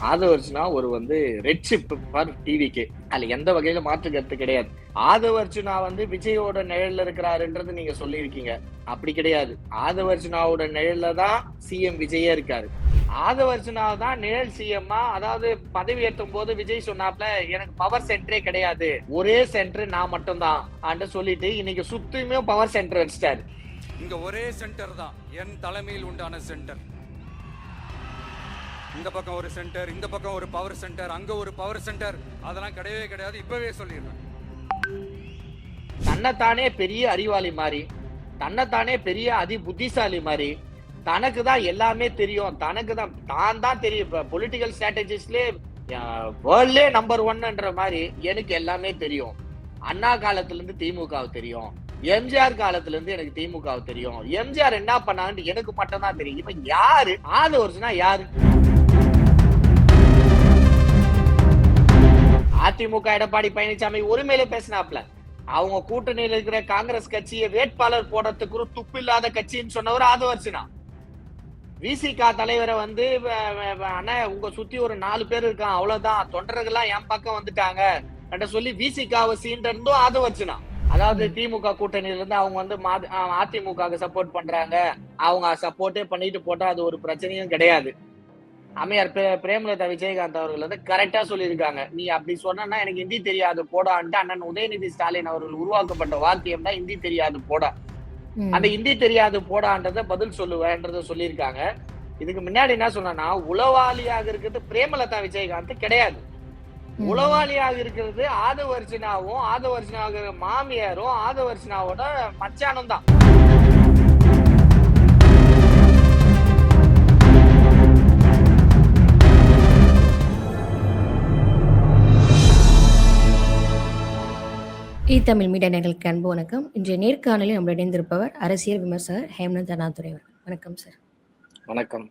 ஆதவர்ஜுனா ஒரு red ship for TVK. அதுல எந்த வகையில மாற்று கருத்து கிடையாது. ஆதவர்ஜுனா விஜயோட நிழல்ல இருக்கிறாருன்றது நீங்க சொல்லியிருக்கீங்க. அப்படி கிடையாது. ஆதவர்ஜுனாவோட நிழல்ல தான் சிஎம் விஜயே இருக்காரு. ஆதவர்ஜுனா தான் நிழல் சிஎம்மா, அதாவது பதவி ஏற்றும் போது விஜய் சொன்னாப்ல, எனக்கு பவர் சென்டரே கிடையாது, ஒரே சென்டர் நான் மட்டும் தான் சொல்லிட்டு இன்னைக்கு சுத்தியுமே பவர் சென்டர் வச்சிட்டாரு. இங்க ஒரே சென்டர் தான், என் தலைமையில் உண்டான சென்டர். இந்த பக்கம் ஒரு சென்டர், இந்த பக்கம் ஒரு பவர் சென்டர், அங்க ஒரு பவர் சென்டர், அதெல்லாம் கிடையவே கிடையாது. இப்பவே சொல்லிடுறேன். தன்னைத்தானே பெரிய அறிவாளி மாதிரி, தன்னைத்தானே பெரிய அதி புத்திசாலி மாதிரி, தனக்கு தான் எல்லாமே தெரியும், தனக்கு தான் தெரியும். இப்ப பொலிட்டிக்கல் ஸ்ட்ராட்டஜிஸ்ட்லே வேர்ல்ட்லே நம்பர் 1ன்ற மாதிரி எனக்கு எல்லாமே தெரியும். அண்ணா காலத்துல இருந்து திமுக தெரியும், எம்ஜிஆர் காலத்துல இருந்து எனக்கு திமுக தெரியும், எம்ஜிஆர் என்ன பண்ணான்னு எனக்கு மட்டும் தான் தெரியும். இப்ப யாரு ஆதவர்ஜுனா? யாரு? அதிமுக எடப்பாடி பழனிசாமி உரிமையில பேசினாப்ல, அவங்க கூட்டணியில் இருக்கிற காங்கிரஸ் கட்சியை வேட்பாளர் போடுறதுக்கு ஒரு துப்பு இல்லாத கட்சின்னு சொன்னவர் ஆதவர்ஜுனா. விசிகா தலைவரை அண்ணா உங்க சுத்தி ஒரு 4 பேர் இருக்கான், அவ்வளவுதான், தொண்டர்கள்லாம் என் பக்கம் வந்துட்டாங்க சொல்லி விசிகாவை சீண்டிருந்தும் ஆதவர்ஜுனா. அதாவது திமுக கூட்டணியில இருந்து அவங்க அதிமுக சப்போர்ட் பண்றாங்க, அவங்க சப்போர்ட்டே பண்ணிட்டு போட்டா அது ஒரு பிரச்சனையும் கிடையாது. அம்மையார் பிரேமலதா விஜயகாந்த் அவர்கள் கரெக்டா சொல்லியிருக்காங்க, நீ அப்படி சொன்னா எனக்கு ஹிந்தி தெரியாது போடான்ட்டு அண்ணன் உதயநிதி ஸ்டாலின் அவர்கள் உருவாக்கப்பட்ட வாக்கியம் தான் ஹிந்தி தெரியாது போடா. அந்த ஹிந்தி தெரியாது போடான்றத பதில் சொல்லுவேன்றத சொல்லியிருக்காங்க. இதுக்கு முன்னாடி என்ன சொன்னா, உளவாளியாக இருக்கிறது பிரேமலதா விஜயகாந்த் கிடையாது, உளவாளியாக இருக்கிறது ஆதவர்ஜுனாவும், ஆதவர்ஜுனாவுக்கு மாமியாரும், ஆதவர்ஜுனாவோட மச்சானும் தான். தமிழ் மீடியா நேயர்களுக்கு அன்பு வணக்கம். இன்றைய நேர்காணலில் நம்மளோட இணைந்திருப்பவர் அரசியல் விமர்சகர் ஹேமந்த் அண்ணாதுரை. வணக்கம் சார். வணக்கம்.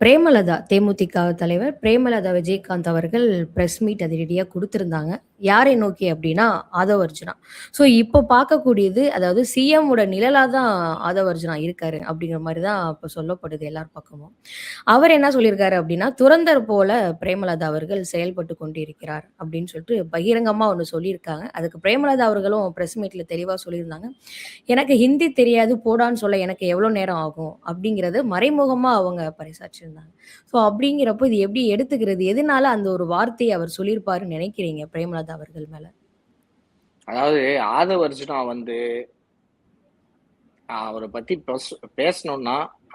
பிரேமலதா தேமுதிக தலைவர் பிரேமலதா விஜயகாந்த் அவர்கள் பிரஸ் மீட் அதிரடியாக கொடுத்துருந்தாங்க. யாரை நோக்கி அப்படின்னா ஆதவர்ஜுனா. ஸோ இப்போ பார்க்கக்கூடியது, அதாவது சிஎம்மோட நிழலாக தான் ஆதவர்ஜுனா இருக்காரு அப்படிங்கிற மாதிரி தான் இப்போ சொல்லப்படுது எல்லார் பக்கமும். அவர் என்ன சொல்லியிருக்காரு அப்படின்னா, துரந்தர் போல பிரேமலதா அவர்கள் செயல்பட்டு கொண்டு இருக்கிறார் அப்படின்னு சொல்லிட்டு பகிரங்கமாக ஒன்று சொல்லியிருக்காங்க. அதுக்கு பிரேமலதா அவர்களும் பிரஸ் மீட்டில் தெளிவாக சொல்லியிருந்தாங்க, எனக்கு ஹிந்தி தெரியாது போடான்னு சொல்ல எனக்கு எவ்வளோ நேரம் ஆகும் அப்படிங்கிறத மறைமுகமாக அவங்க பறைசாற்றிருந்தாங்க. ஸோ அப்படிங்கிறப்போ இது எப்படி எடுத்துக்கிறது, எதனால அந்த ஒரு வார்த்தையை அவர் சொல்லியிருப்பாருன்னு நினைக்கிறீங்க பிரேமலதா அவர்கள் மேல? அதாவது ஆதவர்ஜுனா அவரை பத்தி பேசணும்னா,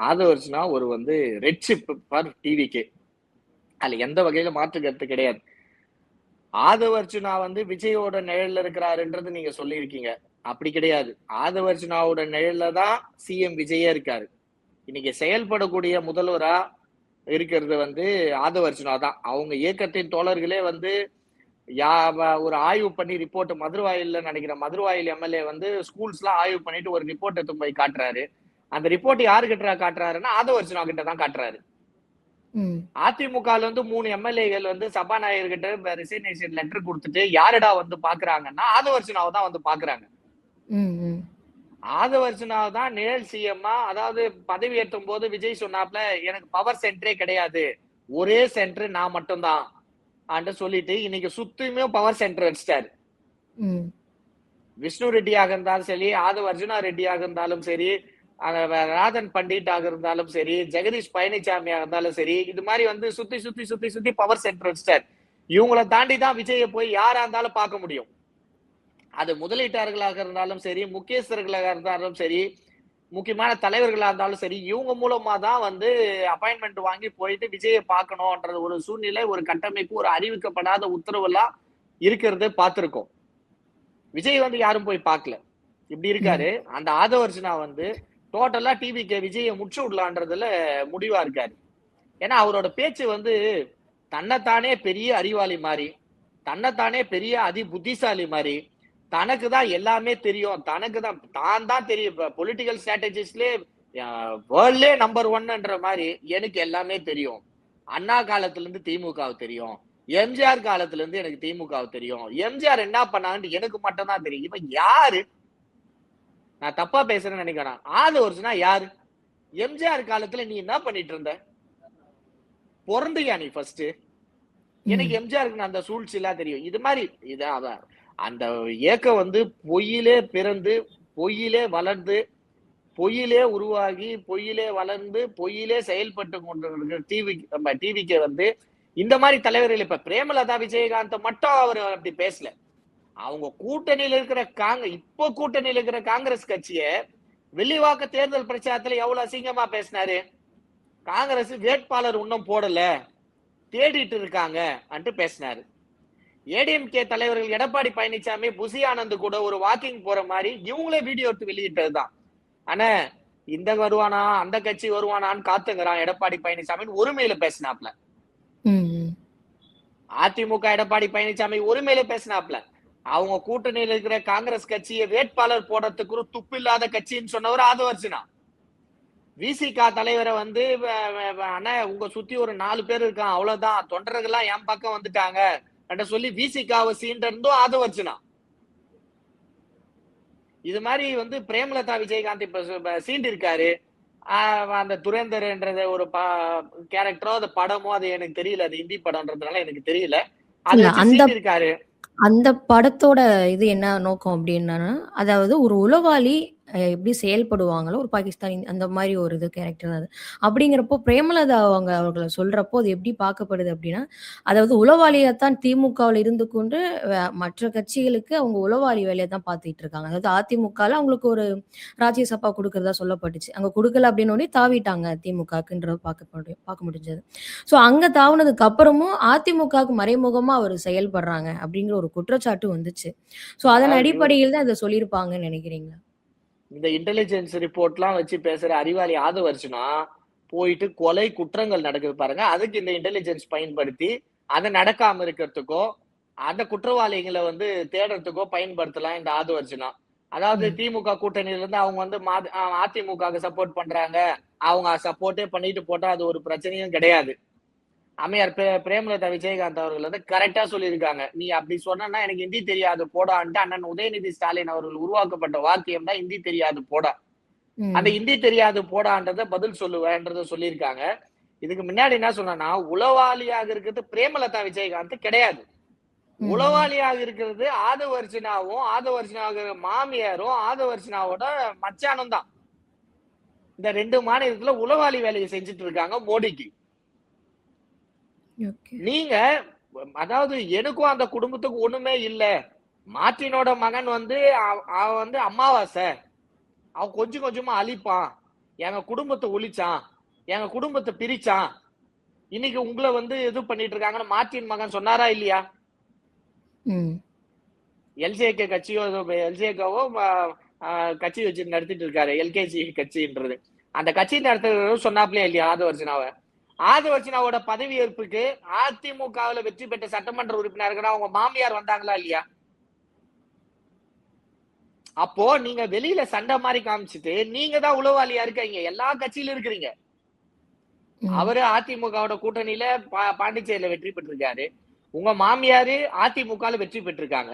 ஆதவர்ஜுனா ஒரு ரெட் ஷிப் ஃபார் டிவிகே. அதுல எந்த வகையில மாற்று கருத்து கிடையாது. ஆதவர்ஜுனா விஜயோட நிழல்ல இருக்கிறாருன்றது நீங்க சொல்லியிருக்கீங்க. அப்படி கிடையாது. ஆதவர்ஜுனாவோட நிழல்ல தான் சிஎம் விஜயே இருக்காரு. இன்னைக்கு செயல்படக்கூடிய முதல்வரா இருக்கிறது ஆதவர்ஜுனா தான். அவங்க இயக்கத்தின் தோழர்களே ஒரு ஆய்வு பண்ணி ரிப்போர்ட் மதுரவாயில்ல நினைக்கிறேன், மதுரவாயில் எம்எல்ஏ ஸ்கூல்ஸ் எல்லாம் ஆய்வு பண்ணிட்டு ஒரு ரிப்போர்ட் எடுத்து போய் காட்டுறாரு. அந்த ரிப்போர்ட் யாரு கிட்ட காட்டுறாருன்னா ஆதவர்ஜுனா கிட்ட தான் காட்டுறாரு. அதிமுக 3 எம்எல்ஏகள் சபாநாயகர் கிட்ட ரிசைனேஷன் லெட்டர் கொடுத்துட்டு யாருடா பாக்குறாங்கன்னா ஆதவர்ஜுனாவை தான் பாக்குறாங்க. ஆதவர்ஜுனாவை தான் நிழல் சிஎம்மா, அதாவது பதவி ஏற்றும் போது விஜய் சொன்னாப்ல, எனக்கு பவர் சென்டரே கிடையாது, ஒரே சென்டர் நான் மட்டும் தான் சொல்லிட்டு இன்னைக்கு சுத்தியுமே பவர் சென்டர் வச்சிட்டாரு. விஷ்ணு ரெட்டியாக இருந்தாலும் சரி, ஆதவர்ஜுனா ரெட்டியாக இருந்தாலும் சரி, ராதன் பண்டிட்டாக இருந்தாலும் சரி, ஜெகதீஷ் பழனிசாமியாக இருந்தாலும் சரி, இது மாதிரி சுத்தி சுத்தி சுத்தி சுத்தி பவர் சென்டர் வச்சிட்டாரு. இவங்களை தாண்டி தான் விஜய போய் யாரா இருந்தாலும் பார்க்க முடியும். அது முதலீட்டாளர்களாக இருந்தாலும் சரி, முக்கியஸ்தர்களாக இருந்தாலும் சரி, முக்கியமான தலைவர்களா இருந்தாலும் சரி, இவங்க மூலமா தான் அப்பாயின்மெண்ட் வாங்கி போயிட்டு விஜயை பார்க்கணும்ன்றது ஒரு சூழ்நிலை, ஒரு கட்டமைப்பு, ஒரு அறிவிக்கப்படாத உத்தரவு எல்லாம் இருக்கிறத பார்த்திருக்கோம். விஜய் யாரும் போய் பார்க்கல. இப்படி இருக்காரு. அந்த ஆதவர்ஜுனா டோட்டலா டிவிக்கு விஜயை முற்று விடலான்றதுல முடிவா இருக்காரு. ஏன்னா அவரோட பேச்சு தன்னைத்தானே பெரிய அறிவாளி மாதிரி, தன்னைத்தானே பெரிய அதி புத்திசாலி மாதிரி, தனக்கு தான் எல்லாமே தெரியும், தனக்கு தான் தெரியும். இப்ப பொலிட்டிக்கல் ஸ்ட்ராட்டஜிஸ்ட்லே வேர்ல்ட்லே நம்பர் 1ன்ற மாதிரி எனக்கு எல்லாமே தெரியும். அண்ணா காலத்துல இருந்து திமுக தெரியும், எம்ஜிஆர் காலத்துல இருந்து எனக்கு திமுக தெரியும், எம்ஜிஆர் என்ன பண்ணான்னு எனக்கு மட்டும் தான் தெரியும். இப்ப யாரு? நான் தப்பா பேசுறேன்னு நினைக்கிறேன். ஆதவர்ஜுனா யாரு? எம்ஜிஆர் காலத்துல நீ என்ன பண்ணிட்டு இருந்த? பிறந்தியா நீ? ஃபர்ஸ்ட் எனக்கு எம்ஜிஆருக்கு அந்த சூழ்ச்சி எல்லாம் தெரியும். இது மாதிரி அதான் அந்த இயக்கம் வந்து பொய்யிலே பிறந்து, பொய்யிலே வளர்ந்து, பொய்யிலே உருவாகி, பொய்யிலே வளர்ந்து, பொய்யிலே செயல்பட்டு கொண்டிருக்கிற டிவிக்கு வந்து இந்த மாதிரி தலைவர்கள் இப்ப பிரேமலதா விஜயகாந்த் மட்டும் அவர் அப்படி பேசல. அவங்க கூட்டணியில இருக்கிற இப்போ கூட்டணியில இருக்கிற காங்கிரஸ் கட்சிய வெளிவாக்க தேர்தல் பிரச்சாரத்துல எவ்வளவு அசிங்கமா பேசினாரு. காங்கிரஸ் வேட்பாளர் இன்னும் போடல, தேடிட்டு இருக்காங்க அன்ட்டு பேசினாரு. ஏடிஎம்கே தலைவர்கள் எடப்பாடி பழனிசாமி, புசி ஆனந்த் கூட ஒரு வாக்கிங் போற மாதிரி இவங்களே வீடியோ எடுத்து வெளியிட்டதுதான். ஆனா இந்த வருவானா அந்த கட்சி வருவானான்னு காத்துங்கிறான் எடப்பாடி பழனிசாமி ஒருமையில பேசினாப்ல. அதிமுக எடப்பாடி பழனிசாமி ஒருமையில பேசினாப்ல. அவங்க கூட்டணியில இருக்கிற காங்கிரஸ் கட்சியை வேட்பாளர் போடுறதுக்கு ஒரு துப்பு இல்லாத கட்சின்னு சொன்னவர் ஆதவர்ஜுனா. விசிகா தலைவரை வந்து அண்ணா உங்க சுத்தி ஒரு 4 பேர் இருக்கான், அவ்வளவுதான், தொண்டர்கள்லாம் என் பக்கம் வந்துட்டாங்க சொல்லி விசிகாவை சீண்டிருந்தும் ஆதவர்ஜுனா. இது மாதிரி வந்து பிரேமலதா விஜயகாந்த் இப்ப சீண்டி இருக்காரு. அந்த துரேந்தர்ன்றது ஒரு கேரக்டரோ அது படமோ அது எனக்கு தெரியல, அது ஹிந்தி படம்ன்றதுனால எனக்கு தெரியல. அது சீண்டி இருக்காரு. அந்த படத்தோட இது என்ன நோக்கம் அப்படின்னா, அதாவது ஒரு உளவாளி எப்படி செயல்படுவாங்களோ ஒரு பாகிஸ்தானி அந்த மாதிரி ஒரு இது கேரக்டர் அது. அப்படிங்கிறப்போ பிரேமலதா அவர்களை சொல்றப்போ அது எப்படி பார்க்கப்படுது அப்படின்னா, அதாவது உளவாளியைத்தான் திமுகவில் இருந்து கொண்டு மற்ற கட்சிகளுக்கு அவங்க உளவாளி வேலையை தான் பார்த்துட்டு இருக்காங்க. அதாவது அதிமுகவில் அவங்களுக்கு ஒரு ராஜ்யசபா கொடுக்கறதா சொல்லப்பட்டுச்சு. அங்க கொடுக்கல அப்படின்னு தாவிட்டாங்க திமுகக்குன்றது பார்க்க முடிஞ்சது. ஸோ அங்க தாவுனதுக்கு அப்புறமும் அதிமுகவுக்கு மறைமுகமா அவர் செயல்படுறாங்க அப்படிங்கிற ஒரு குற்றச்சாட்டு வந்துச்சு. ஸோ அதன் அடிப்படையில் தான் இதை சொல்லியிருப்பாங்கன்னு நினைக்கிறீங்களா? இந்த இன்டெலிஜென்ஸ் ரிப்போர்ட்லாம் வச்சு பேசுற அறிவாளி ஆதவர்ஜுனா போயிட்டு கொலை குற்றங்கள் நடக்குது பாருங்க, அதுக்கு இந்த இன்டெலிஜென்ஸ் பயன்படுத்தி அதை நடக்காம இருக்கிறதுக்கோ அந்த குற்றவாளிகளை வந்து தேடுறதுக்கோ பயன்படுத்தலாம் இந்த ஆதவர்ஜுனா. அதாவது திமுக கூட்டணியில இருந்து அவங்க வந்து அதிமுக சப்போர்ட் பண்றாங்க, அவங்க சப்போர்ட்டே பண்ணிட்டு போட்டா அது ஒரு பிரச்சனையும் கிடையாது. அம்மையார் பிரேமலதா விஜயகாந்த் அவர்கள் வந்து கரெக்டா சொல்லியிருக்காங்க, நீ அப்படி சொன்னா எனக்கு ஹிந்தி தெரியாது போடான்ட்டு அண்ணன் உதயநிதி ஸ்டாலின் அவர்கள் உருவாக்கப்பட்ட வாக்கியம் தான் ஹிந்தி தெரியாது போடா. அந்த ஹிந்தி தெரியாது போடான்றத பதில் சொல்லுவேன்றத சொல்லியிருக்காங்க. இதுக்கு முன்னாடி என்ன சொன்னா, உளவாளியாக இருக்கிறது பிரேமலதா விஜயகாந்த் கிடையாது. உளவாளியாக இருக்கிறது ஆதவர்ஜுனாவும் ஆதவர்ஜுனாவுக்கு மாமியாரும் ஆதவர்ஜுனாவோட மச்சானும் தான். இந்த 2 மாநிலத்துல உளவாளி வேலையை செஞ்சுட்டு இருக்காங்க மோடிக்கு. நீங்க அதாவது எனக்கும் அந்த குடும்பத்துக்கு ஒண்ணுமே இல்ல, மார்ட்டினோட மகன் வந்து அவன் வந்து அமாவாசை, அவன் கொஞ்சம் கொஞ்சமா அழிப்பான், எங்க குடும்பத்தை ஒழிச்சான், எங்க குடும்பத்தை பிரிச்சான், இன்னைக்கு உங்களை வந்து இது பண்ணிட்டு இருக்காங்கன்னு மார்ட்டின் மகன் சொன்னாரா இல்லையா? எல்ஜேகே கட்சியோ எல்ஜேகோ கட்சி வச்சு நடத்திட்டு இருக்காரு, எல்கேஜி கட்சின்றது. அந்த கட்சி நடத்துறது சொன்னாப்லயே இல்லையா ஆதவர்ஜுனாவை? ஆதவர்ஜுனாவோட பதவியேற்புக்கு அதிமுகவில் வெற்றி பெற்ற சட்டமன்ற உறுப்பினர்கள் அவங்க மாமியார் வந்தாங்களா இல்லையா? அப்போ நீங்க வெளியில சண்டை மாதிரி காமிச்சிட்டு நீங்க தான் உளவாளியா இருக்கீங்க, எல்லா கட்சியிலும் இருக்கிறீங்க. அவரு அதிமுகவோட கூட்டணியில பாண்டிச்சேரியில வெற்றி பெற்றிருக்காரு, உங்க மாமியாரு அதிமுக வெற்றி பெற்றிருக்காங்க,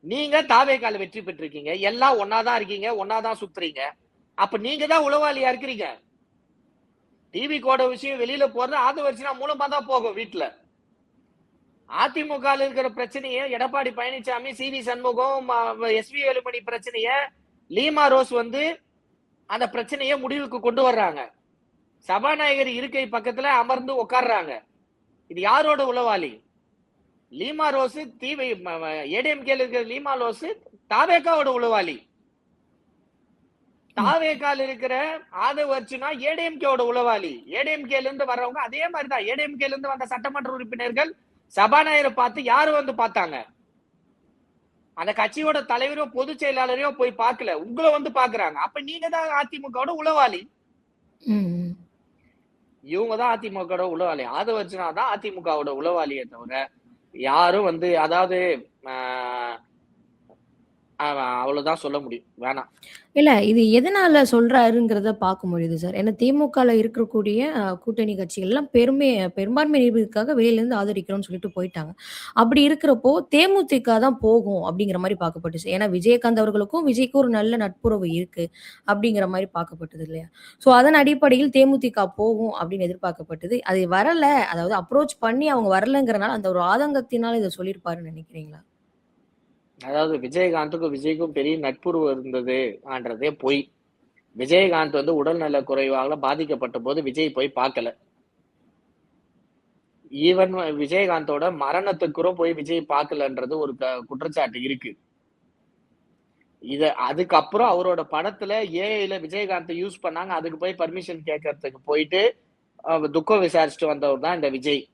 நீங்க தாவேகால வெற்றி பெற்றிருக்கீங்க, எல்லாம் ஒன்னாதான் இருக்கீங்க, ஒன்னாதான் சுத்துறீங்க. அப்ப நீங்க தான் உளவாளியா இருக்கிறீங்க. டிவி கோட விஷயம் வெளியில போறது ஆதவர்ஜுனா மூலமா தான் போகும் வீட்டுல. அதிமுக இருக்கிற பிரச்சனையை எடப்பாடி பழனிசாமி, சி.வி. சண்முகம், எஸ்.வி. வேலுமணி பிரச்சனைய லீமா ரோஸ் வந்து அந்த பிரச்சனையை முடிவுக்கு கொண்டு வர்றாங்க. சபாநாயகர் இருக்கை பக்கத்துல அமர்ந்து உட்கார்றாங்க. இது யாரோட உளவாளி? லீமா ரோஸ் ஏடிஎம்கே இருக்கிற லீமா ரோஸ் தாவேகாவோட உளவாளி. தாவேகால இருக்கிற ஆதவர்ஜுனா ஏடிஎம்கேவோட உளவாளி. ஏடிஎம்கேல இருந்து வர்றவங்க அதே மாதிரிதான். ஏடிஎம்கேல இருந்து வந்த சட்டமன்ற உறுப்பினர்கள் சபாநாயகரை பார்த்து யாரு வந்து பார்த்தாங்க? அந்த கட்சியோட தலைவரோ பொதுச் செயலாளரையோ போய் பார்க்கல, உங்களை வந்து பாக்குறாங்க. அப்ப நீங்க தான் அதிமுகவோட உளவாளி. இவங்க தான் அதிமுகவோட உளவாளி. ஆதவர்ஜுனா தான் அதிமுகவோட உளவாளியை தவிர யாரும் வந்து, அதாவது அவ்வளவுதான் சொல்ல முடியும். வேணாம். இல்ல. இது எதனால சொல்றாருங்கிறத பார்க்க முடியுது சார். ஏன்னா திமுகல இருக்கக்கூடிய கூட்டணி கட்சிகள்லாம் பெரும்பான்மை நிரூபிக்கிறதுக்காக வெளியிலேருந்து ஆதரிக்கிறோம்னு சொல்லிட்டு போயிட்டாங்க. அப்படி இருக்கிறப்போ தேமுதிக தான் போகும் அப்படிங்கிற மாரி பார்க்கப்பட்டுச்சு. ஏன்னா விஜயகாந்த் அவர்களுக்கும், விஜய்க்கும் ஒரு நல்ல நட்புறவு இருக்கு. அப்படிங்கிற மாரி பார்க்கப்பட்டது இல்லையா? ஸோ அதன் அடிப்படையில் தேமுதிக போகும் அப்படின்னு எதிர்பார்க்கப்பட்டது. அது வரல. அதாவது அப்ரோச் பண்ணி அவங்க வரலங்கிறனால அந்த ஒரு ஆதங்கத்தினால இத சொல்லியிருப்பாருன்னு நினைக்கிறீங்களா? அதாவது விஜயகாந்துக்கும் விஜய்க்கும் பெரிய நட்புறவு இருந்ததுன்றதே பொய். விஜயகாந்த் வந்து உடல்நல குறைவால பாதிக்கப்பட்ட போது விஜய் போய் பார்க்கல. ஈவன் விஜயகாந்தோட மரணத்துக்கு கூட போய் விஜய் பார்க்கலன்றது ஒரு குற்றச்சாட்டு இருக்கு. அதுக்கப்புறம் அவரோட படத்துல ஏஐல விஜயகாந்த் யூஸ் பண்ணாங்க. அதுக்கு போய் பர்மிஷன் கேட்கறதுக்கு போயிட்டு துக்கம் விசாரிச்சுட்டு வந்தவர் தான் இந்த விஜய்.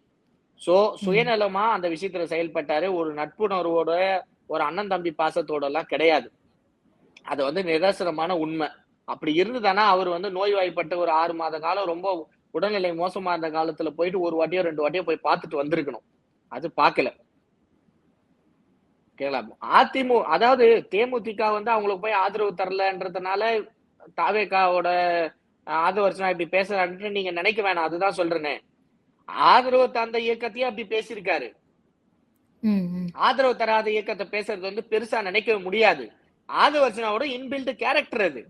சோ சுயநலமா அந்த விஷயத்துல செயல்பட்டாரு. ஒரு நட்புணர்வோட, ஒரு அண்ணன் தம்பி பாசத்தோட எல்லாம் கிடையாது. அது வந்து நிதர்சனமான உண்மை. அப்படி இருந்துதானா அவர் வந்து நோய்வாய்ப்பட்டு ஒரு 6 மாத காலம் ரொம்ப உடல்நிலை மோசமா இருந்த காலத்துல போயிட்டு ஒரு வாட்டியோ 2 வாட்டியோ போய் பார்த்துட்டு வந்திருக்கணும். அது பார்க்கல. அதாவது தேமுதிக வந்து அவங்களுக்கு போய் ஆதரவு தரலன்றதுனால தாவேகாவோட ஆதவர்ஜுனா இப்படி பேசுறாருன்னு நீங்க நினைக்க வேணாம். அதுதான் சொல்றேனே. ஆதரவு தந்த இயக்கத்தையே அப்படி பேசியிருக்காரு. ஆதரவு தராத இயக்கத்தை பேசுறது வந்து பெருசா நினைக்க முடியாது. ஆதவர்ஜுனாவோட இன்பில்ட் கேரக்டர் அது.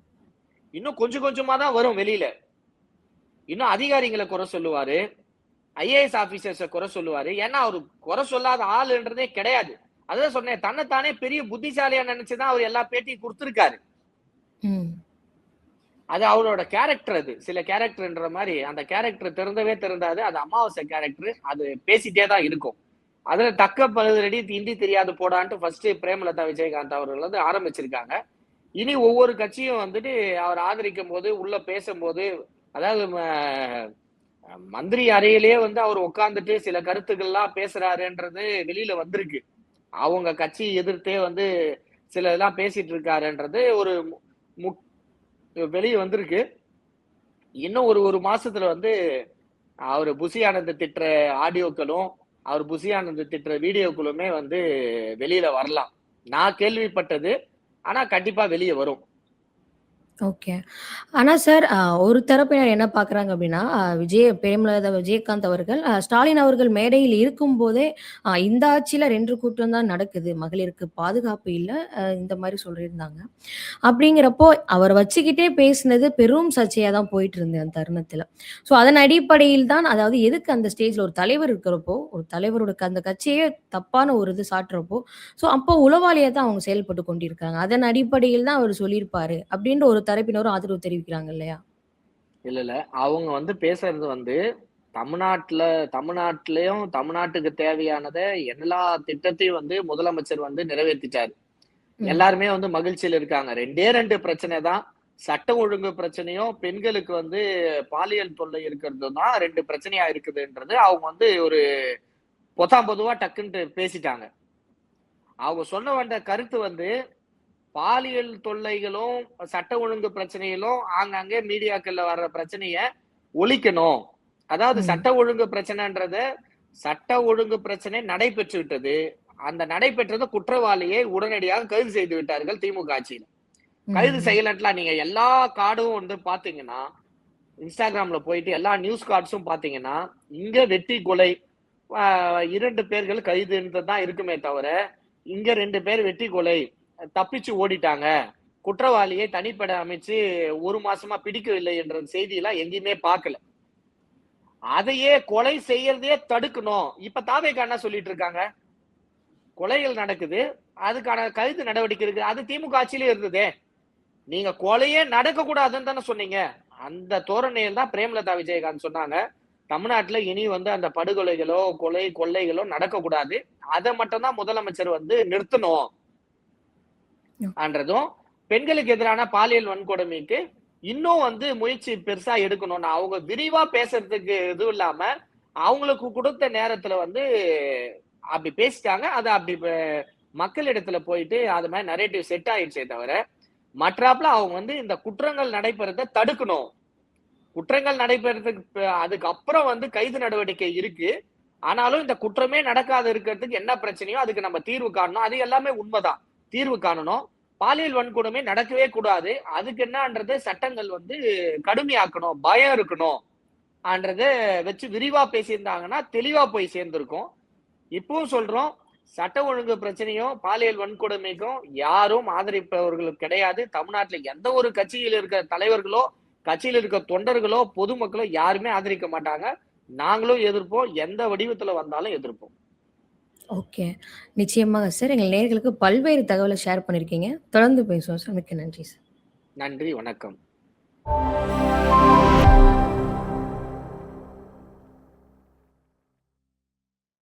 இன்னும் கொஞ்சம் கொஞ்சமா தான் வரும் வெளியில. இன்னும் அதிகாரிகளை குறை சொல்லுவாரு, ஐஏஎஸ் ஆபீசர்ஸ குறை சொல்லுவாரு. ஏன்னா அவரு குறை சொல்லாத ஆளுன்றதே கிடையாது. அதான் சொன்னேன், தன்னைத்தானே பெரிய புத்திசாலியா நினைச்சுதான் அவர் எல்லா பேட்டியும் கொடுத்திருக்காரு. அது அவரோட கேரக்டர். அது சில கேரக்டர்ன்ற மாதிரி அந்த கேரக்டர் திறந்தவே திறந்தாது. அது அமாவாசை கேரக்டர். அது பேசிட்டே தான் இருக்கும். அதுல தக்க பழுதடி ஹிந்தி தெரியாது போடான்ட்டு ஃபர்ஸ்ட் பிரேமலதா விஜயகாந்த் அவர்கள் வந்து ஆரம்பிச்சிருக்காங்க. இனி ஒவ்வொரு கட்சியும் வந்துட்டு அவர் ஆதரிக்கும் போது உள்ள பேசும்போது, அதாவது மந்திரி அறையிலேயே வந்து அவர் உட்கார்ந்துட்டு சில கருத்துக்கள்லாம் பேசுறாருன்றது வெளியில வந்திருக்கு. அவங்க கட்சி எதிர்த்தே வந்து சில இதெல்லாம் பேசிட்டு இருக்காருன்றது ஒரு வெளியே வந்திருக்கு. இன்னும் ஒரு மாசத்துல வந்து அவர் புசி ஆனந்த் திட்டுற ஆடியோக்களும் அவர் புசி ஆனந்த் திட்டுற வீடியோக்களுமே வந்து வெளியில வரலாம். நான் கேள்விப்பட்டது. ஆனா கண்டிப்பா வெளியே வரும். ஓகே. ஆனா சார், ஒரு தரப்பினர் என்ன பார்க்குறாங்க அப்படின்னா, பிரேமலதா விஜயகாந்த் அவர்கள், ஸ்டாலின் அவர்கள் மேடையில் இருக்கும்போதே, இந்த ஆட்சியில 2 கூட்டம் தான் நடக்குது. மகளிருக்கு பாதுகாப்பு இல்ல. இந்த மாரி சொல்லியிருந்தாங்க. அப்படிங்கிறப்போ, அவர வச்சுக்கிட்டே பேசினது பெரும் சர்ச்சையா தான் போயிட்டு இருந்தது அந்த தருணத்தில. ஸோ அதன் அடிப்படையில் தான், அதாவது எதுக்கு அந்த ஸ்டேஜ்ல ஒரு தலைவர் இருக்கிறப்போ, ஒரு தலைவரோட அந்த கட்சியே தப்பான ஒரு இது சாட்டுறப்போ, ஸோ அப்போ உளவாளியா தான் அவங்க செயல்பட்டு கொண்டிருக்காங்க. அதன் அடிப்படையில் தான் அவர் சொல்லியிருப்பாரு. அப்படின்ற ஒரு தரப்பினரும் ஆதரவு தெரிவிக்கிறாங்க இல்லையா? இல்ல. அவங்க வந்து பேசுறது வந்து தமிழ்நாட்டிலயும் தமிழ்நாட்டுக்கு தேவையானத எல்லா திட்டத்தையும் வந்து முதலமைச்சர் வந்து நிறைவேற்றிட்டாரு. எல்லாருமே வந்து மகிழ்ச்சியில இருக்காங்க. 2 பிரச்சனை தான். சட்டம் ஒழுங்கு பிரச்சனையும், பெண்களுக்கு வந்து பாலியல் தொல்லை இருக்கிறது தான் 2 பிரச்சனையா இருக்குதுன்றது அவங்க வந்து ஒரு பொதுவா டக்குன்ட்டு பேசிட்டாங்க. அவங்க சொல்ல வந்த கருத்து வந்து பாலியல் தொல்லைகளும் சட்ட ஒழுங்கு பிரச்சனைகளும் ஆங்காங்கே மீடியாக்கள்ல வர்ற பிரச்சனைய ஒழிக்கணும். அதாவது சட்ட ஒழுங்கு பிரச்சனை நடைபெற்று விட்டது. அந்த நடைபெற்றது குற்றவாளியை உடனடியாக கைது செய்து விட்டார்கள் திமுக ஆட்சியில். கைது செய்யலன்ட்டுலாம் நீங்க எல்லா கார்டும் வந்து பாத்தீங்கன்னா, இன்ஸ்டாகிராம்ல போயிட்டு எல்லா நியூஸ் கார்ட்ஸும் பாத்தீங்கன்னா, இங்க வெட்டி கொலை 2 பேர்கள் கைதுன்றது தான் இருக்குமே தவிர, இங்க 2 பேர் வெட்டி கொலை தப்பிச்சு ஓடிட்டாங்க, குற்றவாளியை தனிப்பட அமைச்சு 1 மாசமா பிடிக்கவில்லை என்ற செய்தி எல்லாம் எங்கேயுமே பார்க்கல. அதையே கொலை செய்யறதையே தடுக்கணும். இப்ப தாவேகா என்ன சொல்லிட்டு இருக்காங்க? கொலைகள் நடக்குது, அதுக்கான கைது நடவடிக்கை இருக்கு. அது திமுக ஆட்சியிலே இருந்ததே. நீங்க கொலையே நடக்க கூடாதுன்னு தானே சொன்னீங்க. அந்த தோரணையில் தான் பிரேமலதா விஜயகாந்த் சொன்னாங்க, தமிழ்நாட்டுல இனி வந்து அந்த படுகொலைகளோ கொள்ளைகளோ நடக்க கூடாது. அதை மட்டும் தான் முதலமைச்சர் வந்து நிறுத்தணும் என்றதும், பெண்களுக்கு எதிரான பாலியல் வன்கொடுமைக்கு இன்னும் வந்து முயற்சி பெருசா எடுக்கணும்னு அவங்க விரிவா பேசுறதுக்கு இதுவும் இல்லாம அவங்களுக்கு கொடுத்த நேரத்துல வந்து அப்படி பேசிட்டாங்க. அது அப்படி மக்களிடத்துல போயிட்டு அது மாதிரி நரேட்டிவ் செட் ஆயிடுச்சே தவிர, மற்றாப்புல அவங்க வந்து இந்த குற்றங்கள் நடைபெறத தடுக்கணும். குற்றங்கள் நடைபெறதுக்கு அதுக்கு அப்புறம் வந்து கைது நடவடிக்கை இருக்கு. ஆனாலும் இந்த குற்றமே நடக்காத இருக்கிறதுக்கு என்ன பிரச்சனையோ அதுக்கு நம்ம தீர்வு காணணும். அது எல்லாமே உண்மைதான். தீர்வு காணணும். பாலியல் வன்கொடுமை நடக்கவே கூடாது. அதுக்கு என்னன்றது சட்டங்கள் வந்து கடுமையாக்கணும், பயம் இருக்கணும் ஆன்றத வச்சு விரிவா பேசியிருந்தாங்கன்னா தெளிவா போய் சேர்ந்திருக்கும். இப்பவும் சொல்றோம், சட்ட ஒழுங்கு பிரச்சனையும் பாலியல் வன்கொடுமைக்கும் யாரும் ஆதரிப்பவர்கள் கிடையாது. தமிழ்நாட்டுல எந்த ஒரு கட்சியில் இருக்கிற தலைவர்களோ, கட்சியில் இருக்க தொண்டர்களோ, பொதுமக்களோ யாருமே ஆதரிக்க மாட்டாங்க. நாங்களும் எதிர்ப்போம். எந்த வடிவத்துல வந்தாலும் எதிர்ப்போம். ஓகே. நிச்சயமாக சார். எங்கள் நேயர்களுக்கு பல்வேறு தகவல ஷேர் பண்ணியிருக்கீங்க. தொடர்ந்து பேசுவோம் சார். மிக்க நன்றி சார். நன்றி, வணக்கம்.